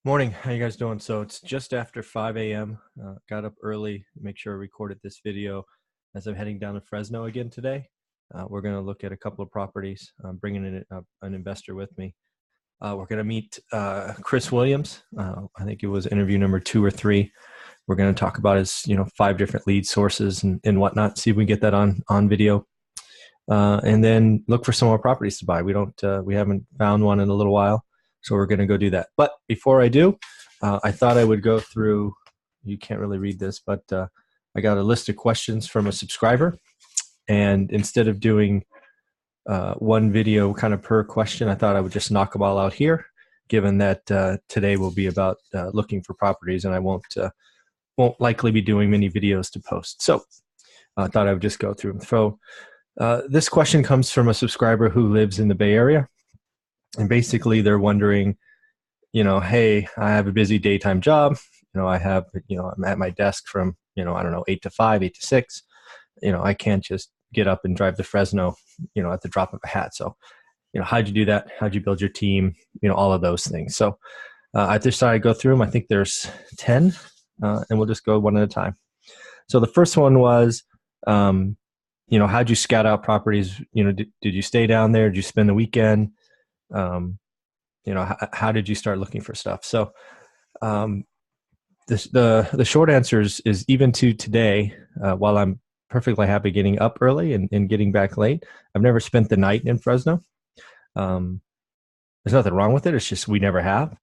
Morning. How you guys doing? So it's just after 5 a.m. Got up early, make sure I recorded this video as I'm heading down to Fresno again today. We're going to look at a couple of properties. I'm bringing in an investor with me. We're going to meet Chris Williams. I think it was interview number 2 or 3. We're going to talk about his, 5 different lead sources and whatnot. See if we can get that on video. And then look for some more properties to buy. We haven't found one in a little while. So we're going to go do that. But before I do, I thought I would go through, you can't really read this, but I got a list of questions from a subscriber. And instead of doing one video kind of per question, I thought I would just knock them all out here, given that today will be about looking for properties and I won't likely be doing many videos to post. So I thought I would just go through them. So this question comes from a subscriber who lives in the Bay Area. And basically they're wondering, hey, I have a busy daytime job. I'm at my desk from, I don't know, 8 to 5, 8 to 6. I can't just get up and drive to Fresno, at the drop of a hat. So, how'd you do that? How'd you build your team? All of those things. So I decided to go through them. I think there's 10, and we'll just go one at a time. So the first one was, how'd you scout out properties? Did you stay down there? Did you spend the weekend? How did you start looking for stuff? So the short answer is even to today, while I'm perfectly happy getting up early and getting back late, I've never spent the night in Fresno. There's nothing wrong with it. It's just we never have.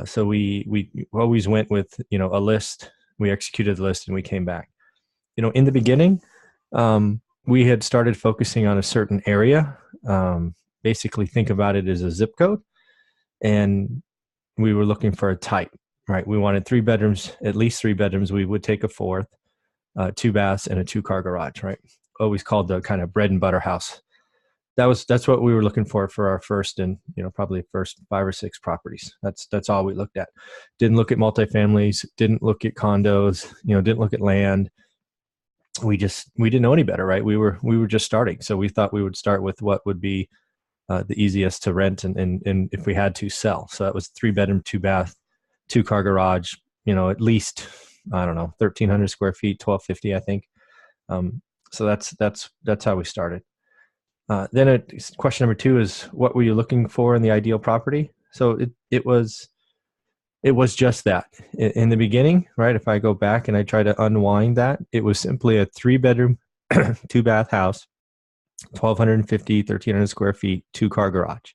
So we always went with a list. We executed the list and we came back. In the beginning, we had started focusing on a certain area. Basically think about it as a zip code, and we were looking for a type, right? We wanted 3 bedrooms, at least 3 bedrooms. We would take a 4th, 2 baths and a 2-car garage, right? Always called the kind of bread and butter house. That's what we were looking for our first and, probably first 5 or 6 properties. That's all we looked at. Didn't look at multifamilies, didn't look at condos, didn't look at land. We didn't know any better, right? We were just starting. So we thought we would start with what would be the easiest to rent and if we had to sell. So that was 3 bedroom, 2 bath, 2-car garage, at least, I don't know, 1,300 square feet, 1,250, I think. So that's how we started. Then question number 2 is, what were you looking for in the ideal property? So it was just that in the beginning, right? If I go back and I try to unwind that, it was simply a 3 bedroom, 2 bath house, 1,250, 1,300 square feet, 2-car garage,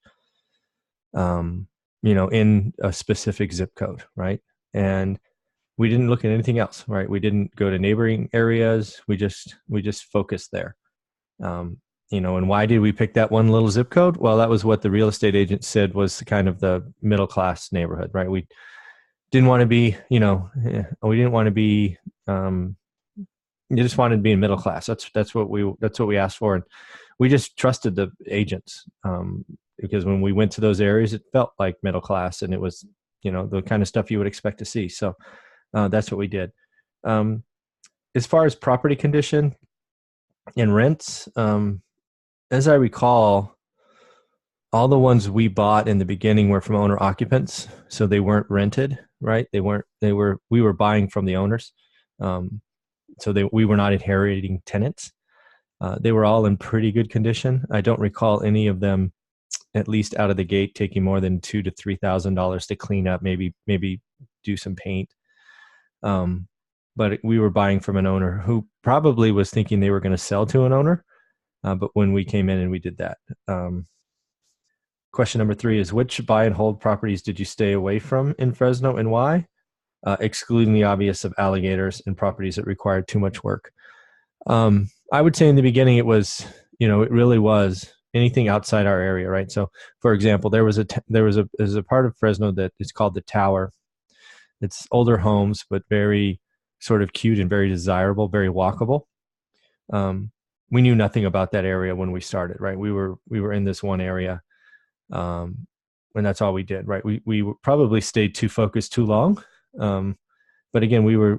in a specific zip code, right? And we didn't look at anything else, right? We didn't go to neighboring areas. We just focused there. And why did we pick that one little zip code? Well, that was what the real estate agent said was kind of the middle class neighborhood, right? We didn't want to be, we didn't want to be, you just wanted to be in middle class. That's what we asked for. And we just trusted the agents, because when we went to those areas, it felt like middle class, and it was, the kind of stuff you would expect to see. So that's what we did. As far as property condition and rents, as I recall, all the ones we bought in the beginning were from owner occupants. So they weren't rented, right? We were buying from the owners. So we were not inheriting tenants. They were all in pretty good condition. I don't recall any of them, at least out of the gate, taking more than $2,000 to $3,000 to clean up, maybe do some paint. But we were buying from an owner who probably was thinking they were going to sell to an owner. But when we came in and we did that. Question number 3 is, which buy and hold properties did you stay away from in Fresno and why? Excluding the obvious of alligators and properties that required too much work. I would say in the beginning it was, it really was anything outside our area, right? So, for example, there's a part of Fresno that is called the Tower. It's older homes, but very sort of cute and very desirable, very walkable. We knew nothing about that area when we started, right? We were in this one area, and that's all we did, right? We probably stayed too focused too long. But again, we were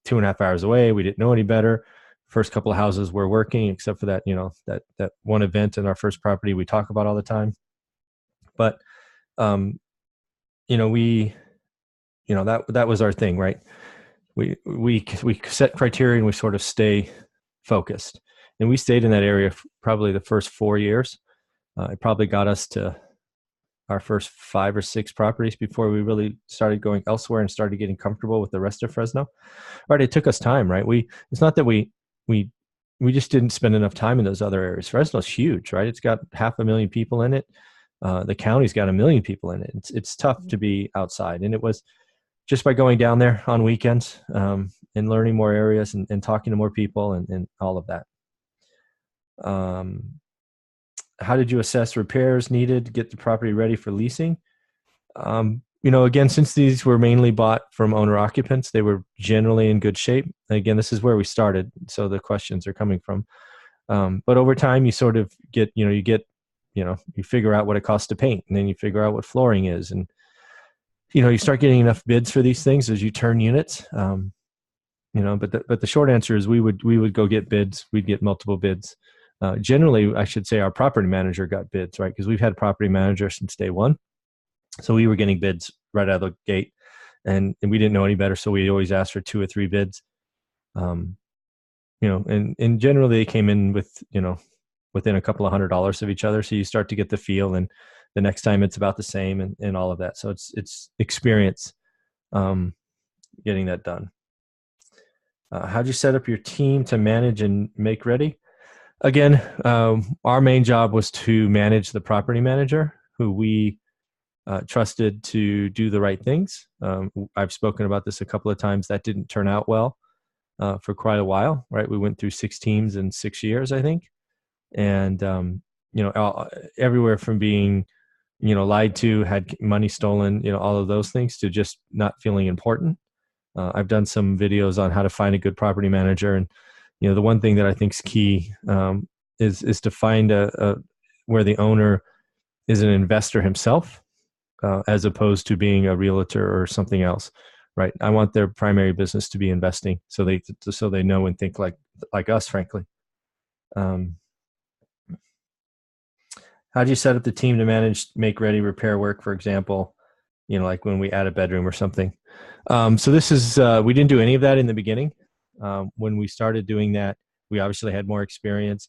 2.5 hours away. We didn't know any better. First couple of houses were working, except for that, that one event in our first property we talk about all the time. But, that was our thing, right? We set criteria and we sort of stay focused, and we stayed in that area for probably the first 4 years. It probably got us to our first 5 or 6 properties before we really started going elsewhere and started getting comfortable with the rest of Fresno. Right, it took us time, right? It's not that we just didn't spend enough time in those other areas. Fresno's huge, right? It's got 500,000 people in it. The county's got 1 million people in it. It's tough to be outside, and it was just by going down there on weekends, and learning more areas and talking to more people and all of that. How did you assess repairs needed to get the property ready for leasing? Again, since these were mainly bought from owner occupants, they were generally in good shape. Again, this is where we started, so the questions are coming from. But over time, you sort of get, you figure out what it costs to paint, and then you figure out what flooring is, and you start getting enough bids for these things as you turn units. But the short answer is we would go get bids. We'd get multiple bids. Generally, I should say our property manager got bids, right? Because we've had property manager since day one. So we were getting bids right out of the gate, and we didn't know any better. So we always asked for 2 or 3 bids. And generally they came in with, within a couple of $100 of each other. So you start to get the feel, and the next time it's about the same and all of that. So it's experience, getting that done. How'd you set up your team to manage and make ready? Again, our main job was to manage the property manager, who we trusted to do the right things. I've spoken about this a couple of times. That didn't turn out well for quite a while, right? We went through 6 teams in 6 years, I think. And, everywhere from being, lied to, had money stolen, all of those things, to just not feeling important. I've done some videos on how to find a good property manager. And, the one thing that I think is key is to find where the owner is an investor himself, as opposed to being a realtor or something else, right? I want their primary business to be investing, so they know and think like us, frankly. How do you set up the team to manage make ready repair work, for example, like when we add a bedroom or something? So this is we didn't do any of that in the beginning. When we started doing that, we obviously had more experience,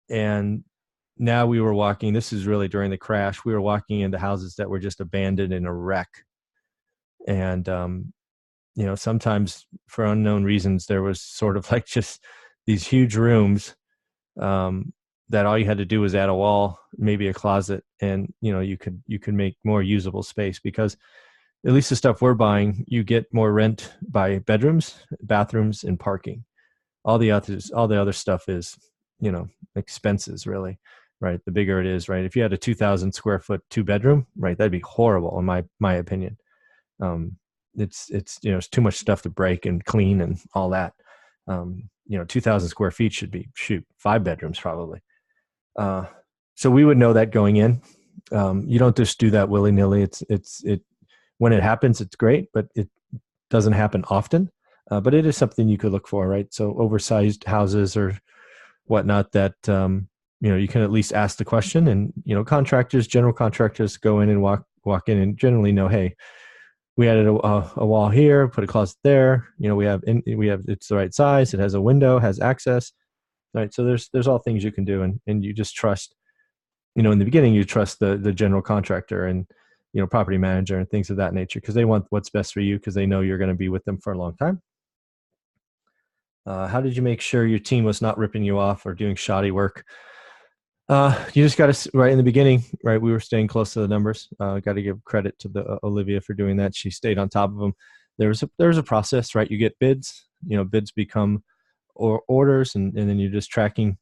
and now we were walking, this is really during the crash, we were walking into houses that were just abandoned in a wreck. And, sometimes for unknown reasons, there was sort of like just these huge rooms that all you had to do was add a wall, maybe a closet, and, you could make more usable space, because at least the stuff we're buying, you get more rent by bedrooms, bathrooms, and parking. All the other stuff is, expenses, really, right? The bigger it is, right? If you had a 2,000 square foot 2-bedroom, right, that'd be horrible in my opinion. It's too much stuff to break and clean and all that. 2,000 square feet should be 5 bedrooms probably. So we would know that going in. You don't just do that willy nilly. It when it happens, it's great, but it doesn't happen often. But it is something you could look for, right? So oversized houses or whatnot that, you can at least ask the question, and, general contractors go in and walk in and generally know, hey, we added a wall here, put a closet there. We have it's the right size. It has a window, has access, right? So there's all things you can do, and you just trust, in the beginning, you trust the general contractor and, property manager and things of that nature, because they want what's best for you, because they know you're going to be with them for a long time. How did you make sure your team was not ripping you off or doing shoddy work? You just got to, right in the beginning, right? We were staying close to the numbers. Got to give credit to Olivia for doing that. She stayed on top of them. There was a process, right? You get bids, bids become orders, and then you're just tracking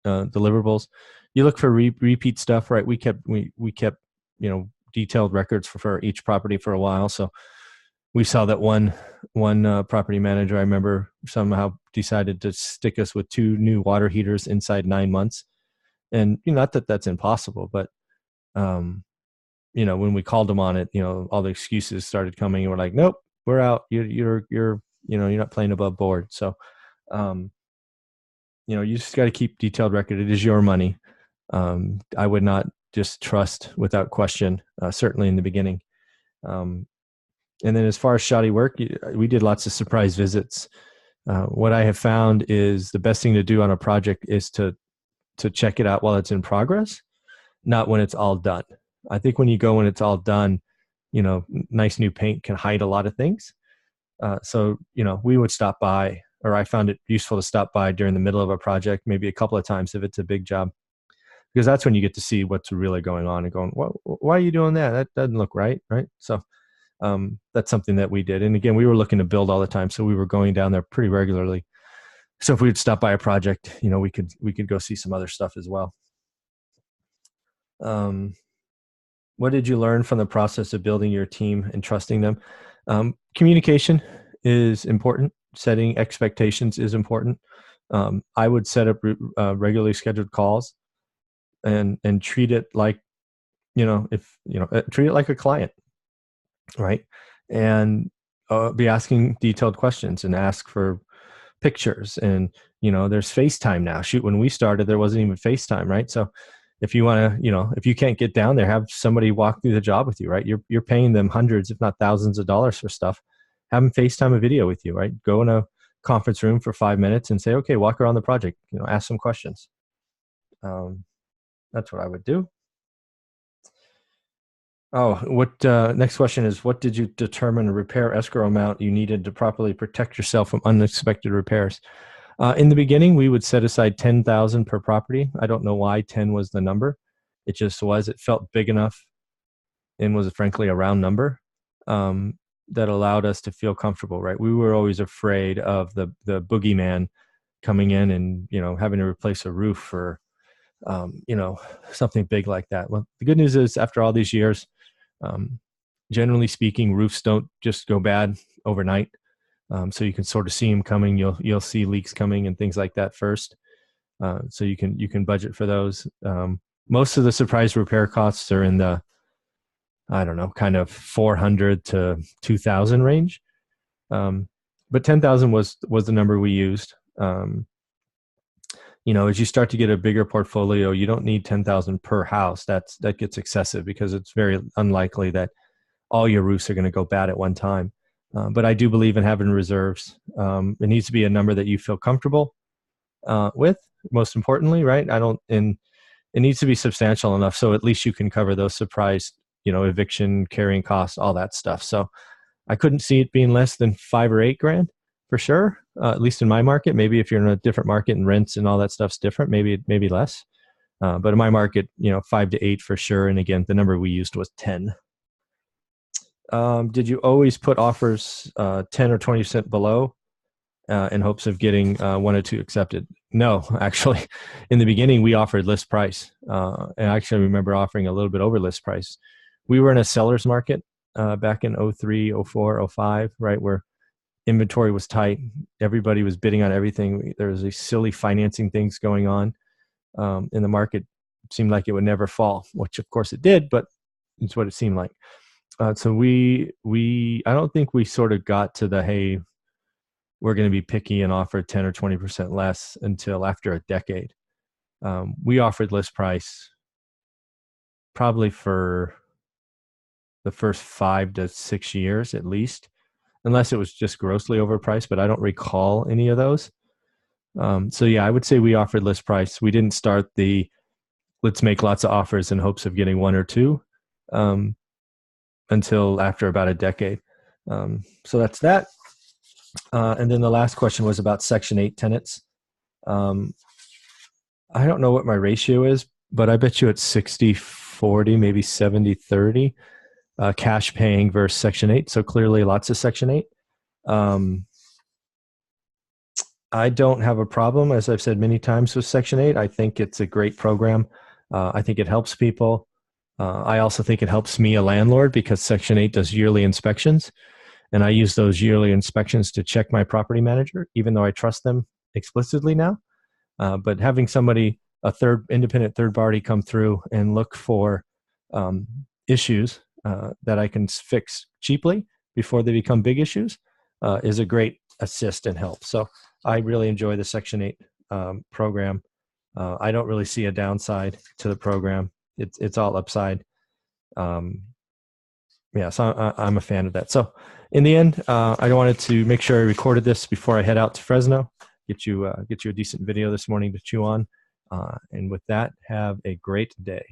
deliverables. You look for repeat stuff, right? We kept detailed records for each property for a while. So we saw that one property manager, I remember, somehow decided to stick us with 2 new water heaters inside 9 months. And not that that's impossible, but when we called them on it, all the excuses started coming, and we're like, nope, we're out. You're not playing above board. So, you just got to keep detailed record. It is your money. I would not just trust without question, certainly in the beginning. And then as far as shoddy work, we did lots of surprise visits. What I have found is the best thing to do on a project is to check it out while it's in progress, not when it's all done. I think when you go when it's all done, nice new paint can hide a lot of things. So, we would stop by, or I found it useful to stop by during the middle of a project, maybe a couple of times if it's a big job, because that's when you get to see what's really going on and going, why are you doing that? That doesn't look right. Right. So that's something that we did. And again, we were looking to build all the time. So we were going down there pretty regularly. So if we would stop by a project, we could go see some other stuff as well. What did you learn from the process of building your team and trusting them? Communication is important. Setting expectations is important. I would set up regularly scheduled calls and treat it like, treat it like a client, right? And be asking detailed questions and ask for pictures. And, there's FaceTime now. Shoot, when we started, there wasn't even FaceTime, right? So if you want to, if you can't get down there, have somebody walk through the job with you, right? You're paying them hundreds, if not thousands of dollars for stuff. Have them FaceTime a video with you, right? Go in a conference room for 5 minutes and say, okay, walk around the project, ask some questions. That's what I would do. Oh, next question is, what did you determine a repair escrow amount you needed to properly protect yourself from unexpected repairs? In the beginning, we would set aside $10,000 per property. I don't know why 10 was the number. It just was. It felt big enough and was frankly a round number that allowed us to feel comfortable, right? We were always afraid of the boogeyman coming in and, having to replace a roof or, something big like that. Well, the good news is after all these years, generally speaking, roofs don't just go bad overnight. So you can sort of see them coming. You'll see leaks coming and things like that first. So you can budget for those. Most of the surprise repair costs are in the, I don't know, kind of 400 to 2,000 range. But 10,000 was the number we used. As you start to get a bigger portfolio, you don't need 10,000 per house. That gets excessive because it's very unlikely that all your roofs are going to go bad at one time. But I do believe in having reserves. It needs to be a number that you feel comfortable with, most importantly, right? And it needs to be substantial enough so at least you can cover those surprise, eviction, carrying costs, all that stuff. So I couldn't see it being less than $5,000 or $8,000 for sure, at least in my market. Maybe if you're in a different market and rents and all that stuff's different, maybe less. But in my market, 5 to 8 for sure. And again, the number we used was 10. Did you always put offers 10 or 20% below in hopes of getting 1 or 2 accepted? No, actually, in the beginning, we offered list price. And I actually remember offering a little bit over list price. We were in a seller's market back in 03, 04, 05, right, where inventory was tight. Everybody was bidding on everything. There was these silly financing things going on in the market. It seemed like it would never fall, which of course it did, but it's what it seemed like. So I don't think we sort of got to the, hey, we're going to be picky and offer 10 or 20% less until after a decade. We offered list price probably for the first 5 to 6 years at least, unless it was just grossly overpriced, but I don't recall any of those. So yeah, I would say we offered list price. We didn't start the let's make lots of offers in hopes of getting 1 or 2 until after about a decade. So that's that. And then the last question was about Section 8 tenants. I don't know what my ratio is, but I bet you it's 60-40, maybe 70-30, cash paying versus Section 8. So clearly lots of Section 8. I don't have a problem, as I've said many times, with Section 8. I think it's a great program. I think it helps people. I also think it helps me, a landlord, because Section 8 does yearly inspections. And I use those yearly inspections to check my property manager, even though I trust them explicitly now. But having somebody, independent third party, come through and look for issues that I can fix cheaply before they become big issues is a great assist and help. So I really enjoy the Section 8 program. I don't really see a downside to the program. It's all upside. Yeah, so I'm a fan of that. So in the end, I wanted to make sure I recorded this before I head out to Fresno, get you a decent video this morning to chew on. And with that, have a great day.